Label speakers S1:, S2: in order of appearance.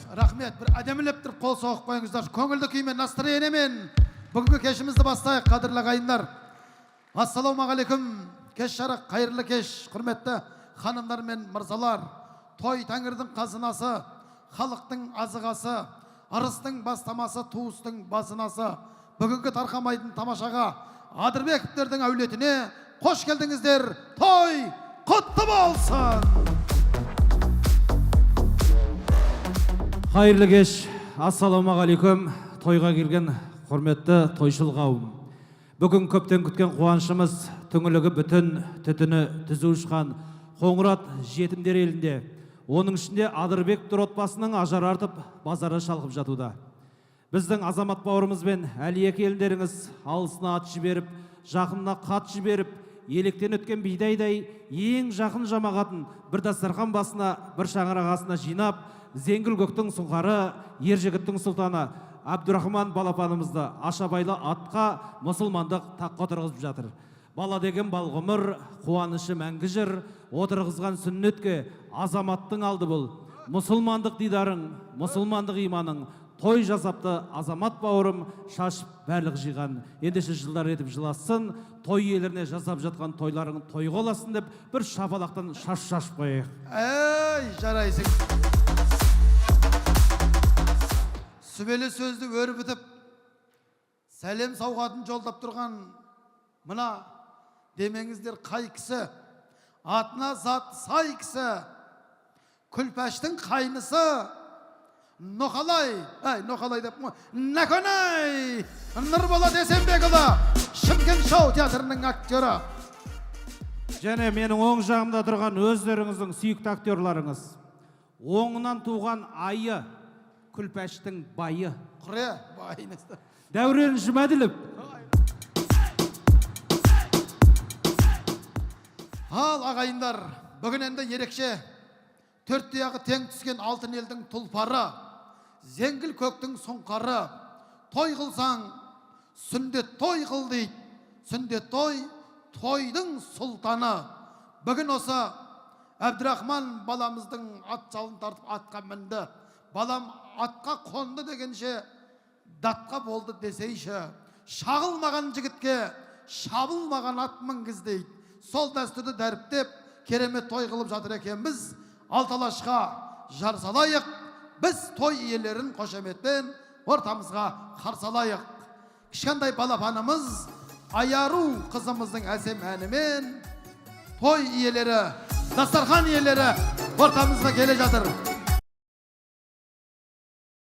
S1: Рахмет, бір әдемілеп тұрып қол соғып қойыңыздар. Көңілді күймен, настроениемен бүгінгі кешімізді бастайық, қадірлі ағайындар. Ассалаумағалейкум. Кеш жарық, қайырлы кеш, құрметті ханымдар мен мырзалар. Той тәңірдің қазынасы, халықтың азығасы, арыстың бастамасы, туыстың басынасы. Бүгінгі тарқамайдың тамашаға, Адырбековтердің әулетіне қош келдіңіздер. Той құтты болсын.
S2: Қайырлы кеш, ассалаумағалейкум. Тойға келген құрметті тойшыл қауым. Бүгін көптен күткен қуанышымыз түңілігі бүтін, түтіні түзу ұшқан Қоңырат жетімдер елінде. Оның ішінде Адырбековтер отбасының ажар артып, базары шалқып жатуда. Біздің азамат бауырымыз бен әлиек елдеріңіз алысына ат жіберіп, жақынына қат жіберіп, електен өткен бидайдай ең жақын жамағатын бір дастархан басына, бір шаңырақ астына жинап, Зеңгіл көктің сұңқары, Ержігіттің сұлтаны Абдурахман балапанымызды ашабайлы атқа мұсылмандық таққа отырғызып жатыр. Бала деген балғымыр, қуанышы мәңгі жыр, отырғызған сүннетке азаматтың алды бұл. Мұсылмандық дидарың, мұсылмандық иманың, той жасапты азамат бауырым шашып бәрлік жиған. Ендеше жылдар етіп жыласын, той иелеріне жасап жатқан тойларың тойға оласын деп бір шапалақтан шашып қойайық.
S1: Ей, жарайсың. Сүбелі сөзді өрбітіп, сәлем сауғатын жолдап тұрған мына демеңіздер қай кісі, атына зат сай кісі, Күлпәштің қайнысы, Ноқалай деп мұ, Нәкөнай, Нұрболат Есенбекұлы, Шымкент шоу театрының актері.
S2: Және менің оң жағымда тұрған өздеріңіздің сүйікті актерларыңыз. Оңынан туған айы, Күлпәштің байы.
S1: Құре, байынызды.
S2: Дәурен Жұмәділіп.
S1: Ал ағайындар, бүгін енді ерекше төрт тұяғы тең түскен алтын елдің тұлпары, Зеңгіл көктің сұңқары, той қылсаң, сүндет той қыл дейді. Сүндет той, тойдың сұлтаны. Бүгін осы Әбдірахман баламыздың ат жалын тартып атқа мінді. Балам атқа қонды дегенше датқа болды десейші. Шағылмаған жігітке шабылмаған ат мінгіз дейді. Сол дәстүрді дәріптеп, керемет той қылып жатыр екенбіз. Алталашқа жар салайық, біз той иелерін қошеметпен ортамызға қарсалайық. Кішкентай балапанымыз Аяру қызымыздың әсем әнімен той иелері, дастархан иелері ортамызға келе жатыр.